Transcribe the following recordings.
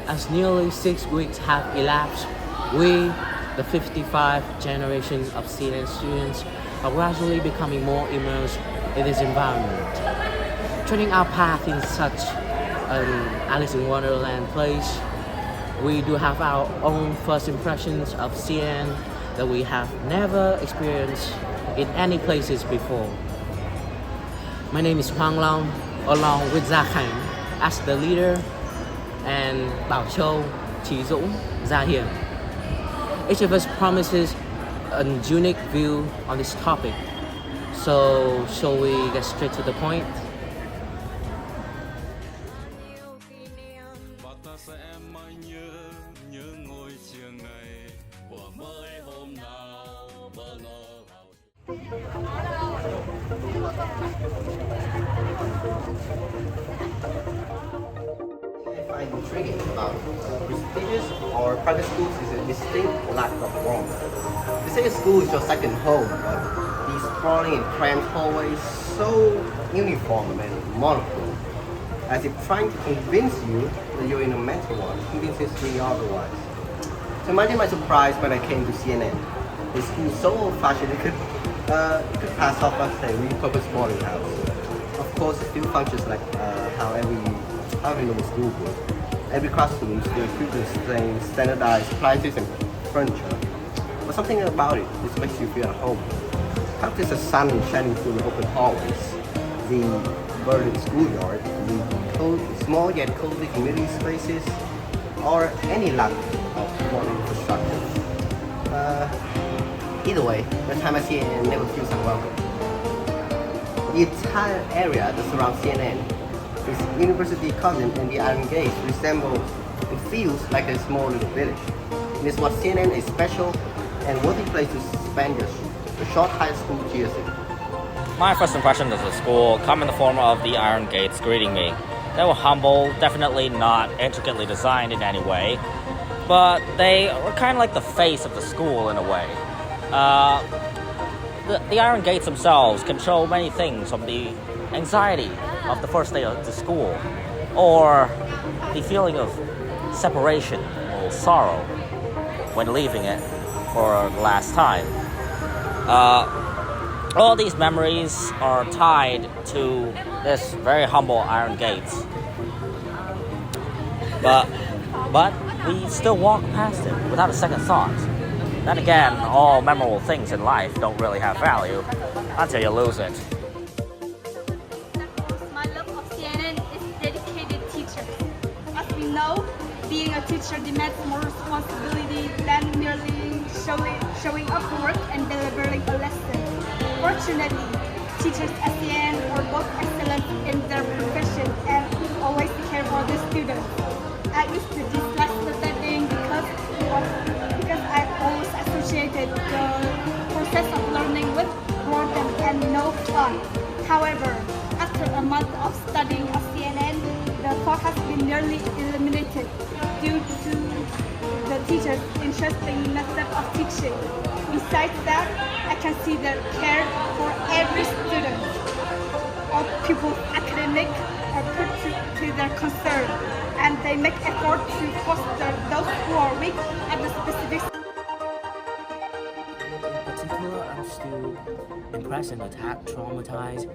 As nearly 6 weeks have elapsed, we, the 55 generation of CNN students, are gradually becoming more immersed in this environment. Treading our path in such an Alice in Wonderland place, we do have our own first impressions of CNN that we have never experienced in any places before. My name is Hoang along with Gia Hien as the leader, and Bao Chau, Chi Dung, Gia Hien. Each of us promises a unique view on this topic. So, shall we get straight to the point? I find intriguing about prestigious or private schools is a distinct lack of warmth. They say a school is your second home, but these sprawling and cramped hallways so uniform and monochrome, as if trying to convince you that you're in a mental one convinces me otherwise. So imagine my surprise when I came to CNN. The school is so old-fashioned it could pass off as a repurposed boarding house. Of course, it still functions like how every normal school would. Every classroom still equipped with the same standardized appliances and furniture. But something about it just makes you feel at home. Perhaps it's the sun shining through the open hallways, the verdant schoolyard, the small yet cozy community spaces, or any lack of modern infrastructure. Either way, the time I see it never feels unwelcome. The entire area that surrounds CNN, its university cousin and the Iron Gates resemble and feels like a small little village. It is what CNN is special and worthy place to spend your short high school years in. My first impression of the school come in the form of the iron gates greeting me. They were humble, definitely not intricately designed in any way, but they were kind of like the face of the school in a way. The iron gates themselves control many things, from the anxiety of the first day of the school, or the feeling of separation or sorrow when leaving it for the last time. All these memories are tied to this very humble iron gates. But we still walk past it without a second thought. Then again, all memorable things in life don't really have value until you lose it. My love of CNN is dedicated teachers. As we know, being a teacher demands more responsibility than merely showing up for work and delivering a lesson. Fortunately, teachers at CNN are both excellent in their profession and always care for the students. I used to dislike the setting because I always associated the process of learning with boredom and no fun. However, after a month of studying at CNN, the fog has been nearly eliminated due to the teachers' interesting method of teaching. Besides that, I can see their care for every student. All pupils' academic are put to their concern, and they make effort to foster those who are weak at the specific. In particular, I'm still impressed and a tad traumatized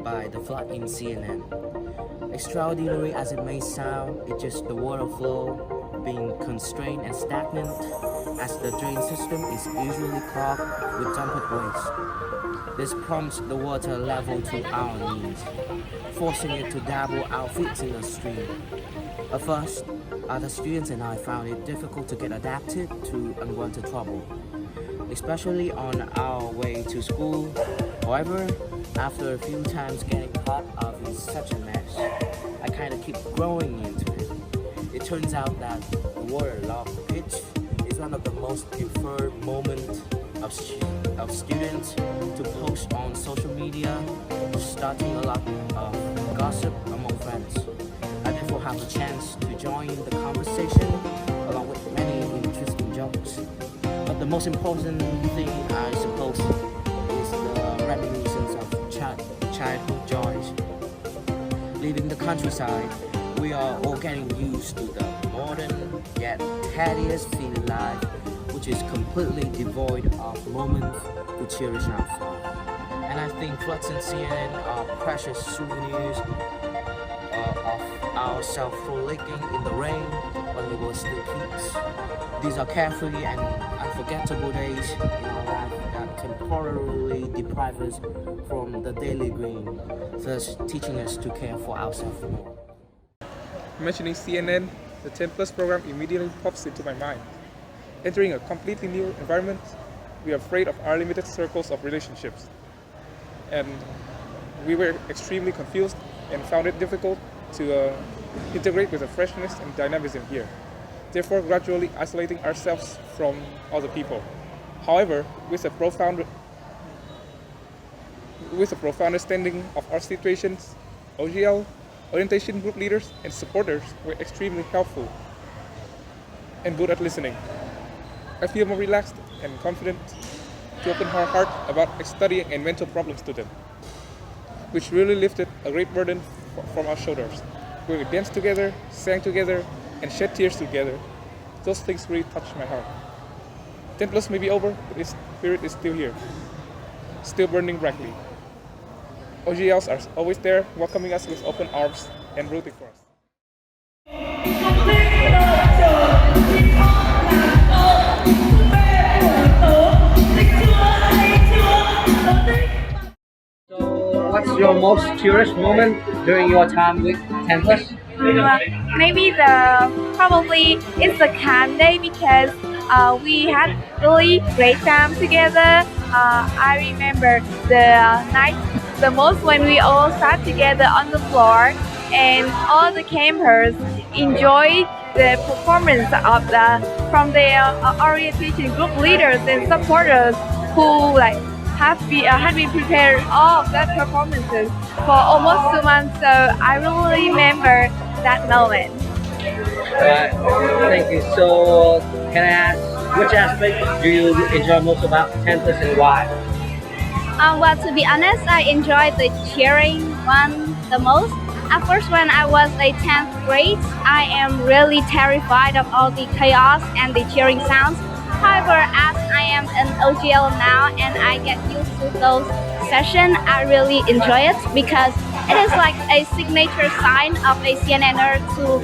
by the flood in CNN. Extraordinary as it may sound, it's just the water flow being constrained and stagnant, as the drain system is usually clogged with dumped waste. This prompts the water level to our knees, forcing it to dabble our feet in the stream. At first, other students and I found it difficult to get adapted to unwanted trouble, especially on our way to school. However, after a few times getting caught up in such a mess, I kind of keep growing into it. It turns out that the waterlogged pitch is one of the most preferred moments of students to post on social media, starting a lot of gossip among friends. I therefore have a chance to join the conversation along with many interesting jokes. But the most important thing, I suppose, is the reminiscence of childhood joys. Leaving the countryside, We are all getting used to the modern yet tedious city life, which is completely devoid of moments to cherish our fun. And I think floods in CNN are precious souvenirs of ourselves frolicking in the rain when we were still kids. These are carefree and unforgettable days in our life that temporarily deprive us from the daily green, thus teaching us to care for ourselves more. Mentioning CNN, the 10 Plus program immediately pops into my mind. Entering a completely new environment, we are afraid of our limited circles of relationships. And we were extremely confused and found it difficult to integrate with the freshness and dynamism here, therefore gradually isolating ourselves from other people. However, with a profound understanding of our situations, OGL, orientation group leaders and supporters were extremely helpful and good at listening. I feel more relaxed and confident to open our heart about studying and mental problems to them, which really lifted a great burden from our shoulders. Where we danced together, sang together, and shed tears together. Those things really touched my heart. 10 Plus may be over, but its spirit is still here, still burning brightly. OGLs are always there, welcoming us with open arms and rooting for us. So, what's your most cherished moment during your time with 10 Plus? Maybe probably it's the camp day because we had really great time together. I remember the night the most when we all sat together on the floor and all the campers enjoyed the performance from their orientation group leaders and supporters who had been prepared all of that performances for almost 2 months. So I really remember that moment. Thank you. So, can I ask, which aspect do you enjoy most about 10 Plus and why? Well, to be honest, I enjoyed the cheering one the most. At first, when I was a 10th grade, I am really terrified of all the chaos and the cheering sounds. However, as I am an OGL now and I get used to those sessions, I really enjoy it because it is like a signature sign of a CNNer to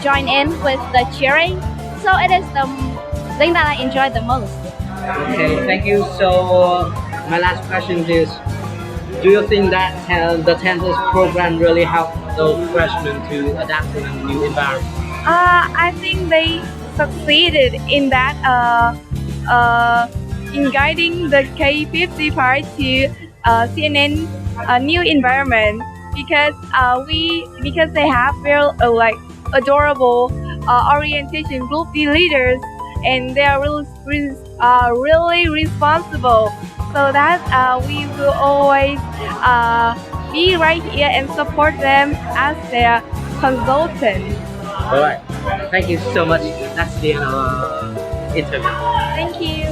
join in with the cheering. So it is the thing that I enjoy the most. Okay, thank you. So, my last question is, do you think that the 10 Plus program really helped those freshmen to adapt to a new environment? I think they succeeded in that in guiding the K55 to CNN new environment because they have very adorable orientation group leaders and they are really responsible. So that we will always be right here and support them as their consultant. All right. Thank you so much. That's the end of our interview. Thank you.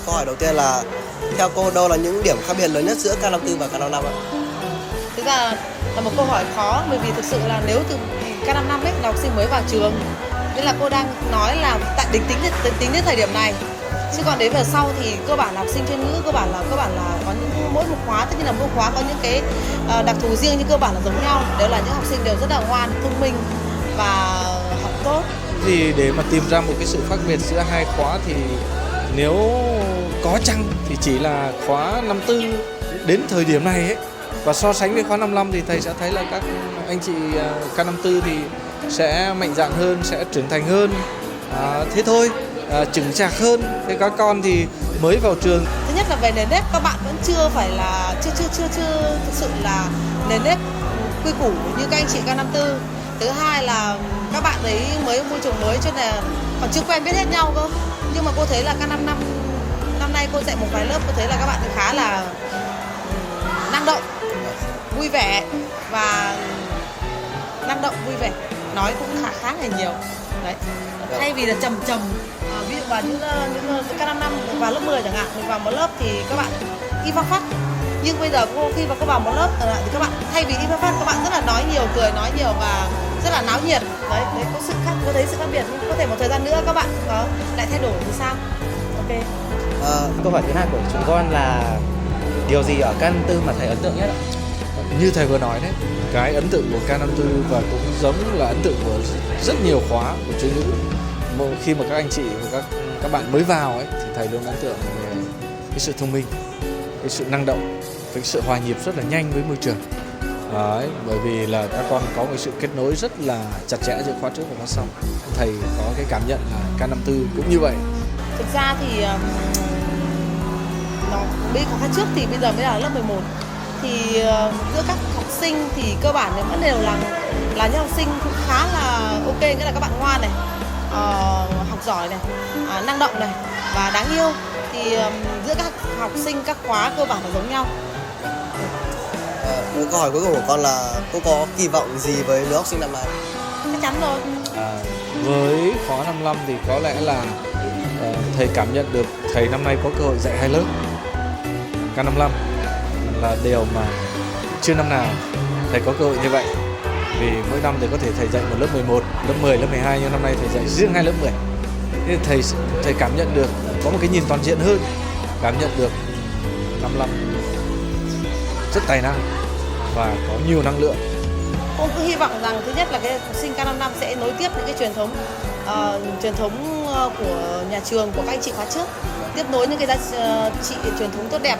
Câu hỏi đầu tiên là theo cô đâu là những điểm khác biệt lớn nhất giữa K54 và K55 ạ? Thực ra là một câu hỏi khó bởi vì thực sự là nếu từ K55 ấy là học sinh mới vào trường nên là cô đang nói là tại tính đến thời điểm này, chứ còn đến về sau thì cơ bản là học sinh chuyên ngữ cơ bản là có những mỗi một khóa, tất nhiên là mỗi khóa có những cái đặc thù riêng nhưng cơ bản là giống nhau, đều là những học sinh đều rất là ngoan, thông minh và học tốt. Thì để mà tìm ra một cái sự khác biệt giữa hai khóa thì nếu có chăng thì chỉ là khóa 54 đến thời điểm này ấy, và so sánh với khóa 55 thì thầy sẽ thấy là các anh chị K54 thì sẽ mạnh dạn hơn, sẽ trưởng thành hơn, thế thôi, chững chạc hơn. Thế các con thì mới vào trường. Thứ nhất là về nền nếp các bạn vẫn chưa thực sự là nền nếp quy củ như các anh chị K54. Thứ hai là các bạn ấy mới môi trường mới cho nên là còn chưa quen biết hết nhau cơ. Nhưng mà cô thấy là K55 năm nay cô dạy một vài lớp, cô thấy là các bạn khá là năng động, vui vẻ và năng động vui vẻ, nói cũng khá là nhiều. Đấy. Thay vì là trầm trầm, ví dụ vào những các năm vào lớp 10 chẳng hạn, mình vào một lớp thì các bạn im phăng phắc. Nhưng bây giờ khi mà các vào một lớp thì các bạn thay vì im phăng phắc, các bạn rất là nói nhiều, cười nói nhiều và rất là náo nhiệt. Đấy có sự khác, có thấy sự khác biệt. Có thể một thời gian nữa các bạn có lại thay đổi thì sao? Ok. Câu hỏi thứ hai của chúng con là điều gì ở K54 mà thầy ấn tượng nhất ạ? Như thầy vừa nói đấy, cái ấn tượng của K54 và cũng giống là ấn tượng của rất nhiều khóa của chuyên ngữ. Khi mà các anh chị và các bạn mới vào ấy thì thầy luôn ấn tượng về cái sự thông minh, cái sự năng động, cái sự hòa nhịp rất là nhanh với môi trường. Đấy, bởi vì là các con có một sự kết nối rất là chặt chẽ giữa khóa trước và khóa sau. Thầy có cái cảm nhận là K54 cũng như vậy. Thực ra thì nó bây khóa trước thì bây giờ mới là lớp 11 thì giữa các học sinh thì cơ bản vẫn đều là những học sinh cũng khá là ok, nghĩa là các bạn ngoan này, học giỏi này, năng động này và đáng yêu. Thì giữa các học sinh các khóa cơ bản là giống nhau. Câu hỏi cuối cùng của con là cô có kỳ vọng gì với lứa học sinh năm nay? Chắc chắn rồi. Với khóa 55 thì có lẽ là thầy cảm nhận được thầy năm nay có cơ hội dạy 2 lớp. K55 là điều mà chưa năm nào thầy có cơ hội như vậy. Vì mỗi năm thì có thể thầy dạy một lớp 11, lớp 10, lớp 12, nhưng năm nay thầy dạy riêng 2 lớp 10. Nên thầy cảm nhận được, có một cái nhìn toàn diện hơn, cảm nhận được 55 rất tài năng và có nhiều năng lượng. Cô cứ hy vọng rằng thứ nhất là cái học sinh K55 sẽ nối tiếp những cái truyền thống của nhà trường, của các anh chị khóa trước, tiếp nối những cái giá trị truyền thống tốt đẹp,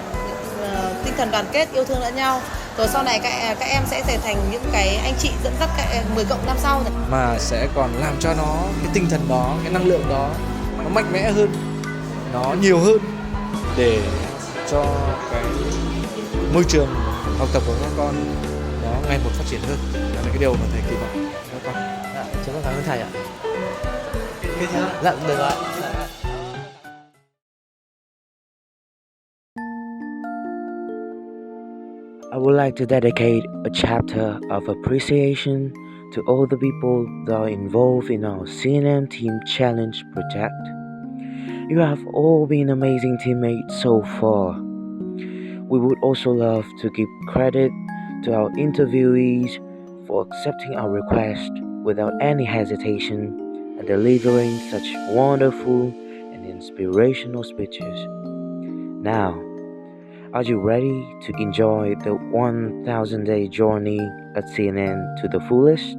tinh thần đoàn kết, yêu thương lẫn nhau. Rồi sau này các em sẽ trở thành những cái anh chị dẫn dắt các 10 cộng năm sau này. Mà sẽ còn làm cho nó cái tinh thần đó, cái năng lượng đó nó mạnh mẽ hơn, nó nhiều hơn để cho cái môi trường học tập của các con nó ngày một phát triển hơn. Đó là cái điều mà thầy kỳ vọng các con. Chúng con cảm ơn thầy ạ. Dạ, được ạ. I would like to dedicate a chapter of appreciation to all the people that are involved in our CNN Team Challenge project. You have all been amazing teammates so far. We would also love to give credit to our interviewees for accepting our request without any hesitation and delivering such wonderful and inspirational speeches. Now, are you ready to enjoy the 1,000-day journey at CNN to the fullest?